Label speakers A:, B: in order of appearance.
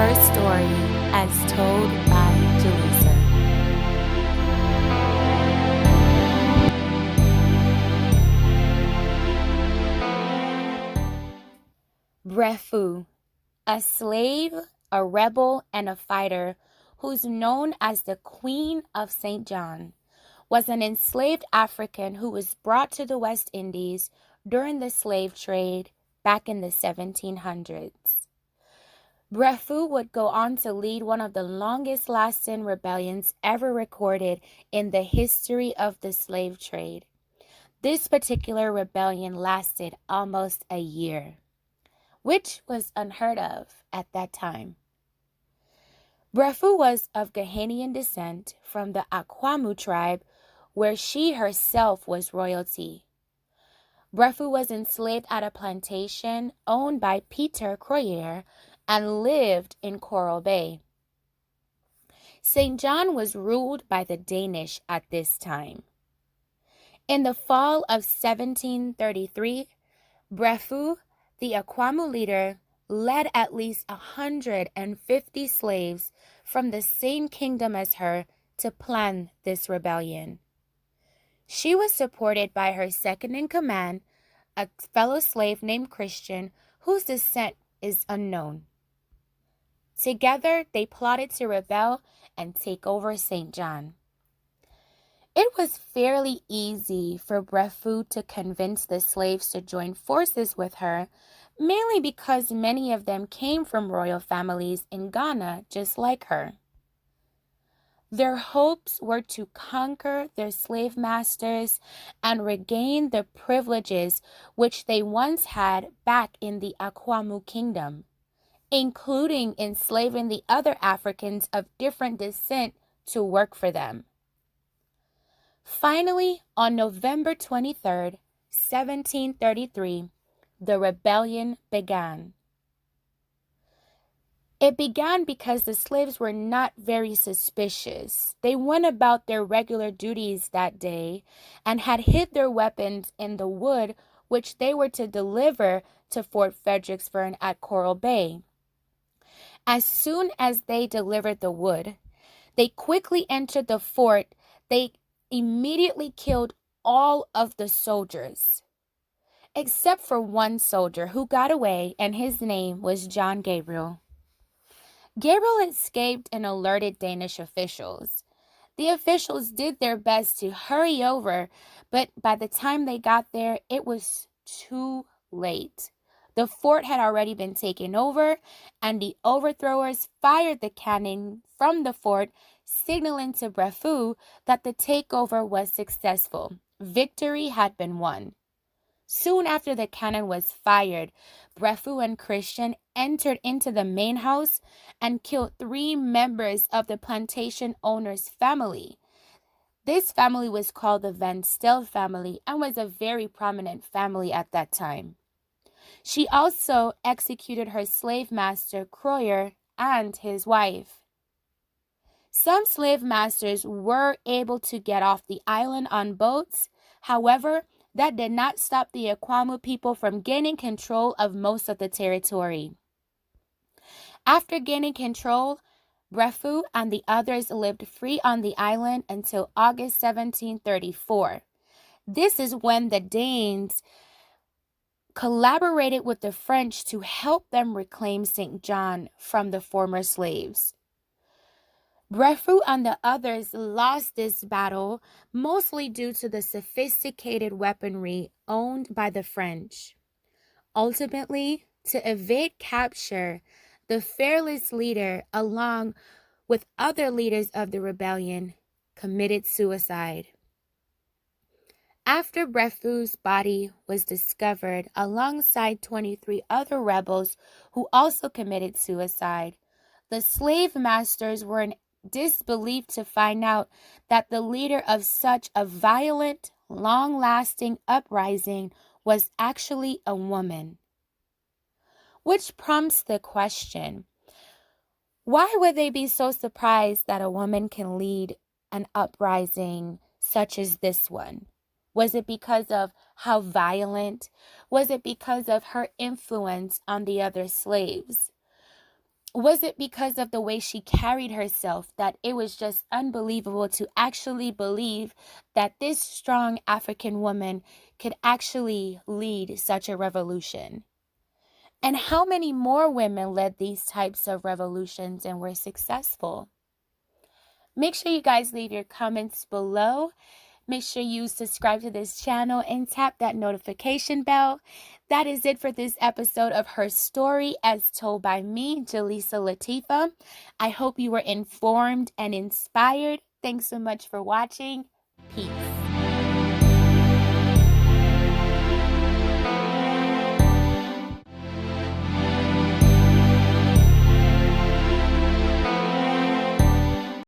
A: Her Story as told by Jaleesa. Breffu, a slave, a rebel, and a fighter who's known as the Queen of St. John, was an enslaved African who was brought to the West Indies during the slave trade back in the 1700s. Breffu would go on to lead one of the longest-lasting rebellions ever recorded in the history of the slave trade. This particular rebellion lasted almost a year, which was unheard of at that time. Breffu was of Ghanaian descent from the Akwamu tribe, where she herself was royalty. Breffu was enslaved at a plantation owned by Peter Croyer and lived in Coral Bay. St. John was ruled by the Danish at this time. In the fall of 1733, Breffu, the Akwamu leader, led at least 150 slaves from the same kingdom as her to plan this rebellion. She was supported by her second-in-command, a fellow slave named Christian, whose descent is unknown. Together, they plotted to rebel and take over St. John. It was fairly easy for Breffu to convince the slaves to join forces with her, mainly because many of them came from royal families in Ghana just like her. Their hopes were to conquer their slave masters and regain the privileges which they once had back in the Akwamu kingdom, including enslaving the other Africans of different descent to work for them. Finally, on November 23rd, 1733, the rebellion began. It began because the slaves were not very suspicious. They went about their regular duties that day and had hid their weapons in the wood which they were to deliver to Fort Fredericksburg at Coral Bay. As soon as they delivered the wood, they quickly entered the fort. They immediately killed all of the soldiers, except for one soldier who got away, and his name was John Gabriel. Gabriel escaped and alerted Danish officials. The officials did their best to hurry over, but by the time they got there, it was too late. The fort had already been taken over, and the overthrowers fired the cannon from the fort, signaling to Breffu that the takeover was successful. Victory had been won. Soon after the cannon was fired, Breffu and Christian entered into the main house and killed 3 members of the plantation owner's family. This family was called the Van Stel family and was a very prominent family at that time. She also executed her slave master, Croyer, and his wife. Some slave masters were able to get off the island on boats. However, that did not stop the Akwamu people from gaining control of most of the territory. After gaining control, Breffu and the others lived free on the island until August 1734. This is when the Danes collaborated with the French to help them reclaim St. John from the former slaves. Breffu and the others lost this battle mostly due to the sophisticated weaponry owned by the French. Ultimately, to evade capture, the fearless leader, along with other leaders of the rebellion, committed suicide. After Breffu's body was discovered alongside 23 other rebels who also committed suicide, the slave masters were in disbelief to find out that the leader of such a violent, long-lasting uprising was actually a woman. Which prompts the question, why would they be so surprised that a woman can lead an uprising such as this one? Was it because of how violent? Was it because of her influence on the other slaves? Was it because of the way she carried herself that it was just unbelievable to actually believe that this strong African woman could actually lead such a revolution? And how many more women led these types of revolutions and were successful? Make sure you guys leave your comments below. Make sure you subscribe to this channel and tap that notification bell. That is it for this episode of Her Story as told by me, Jaleesa Latefah. I hope you were informed and inspired. Thanks so much for watching. Peace.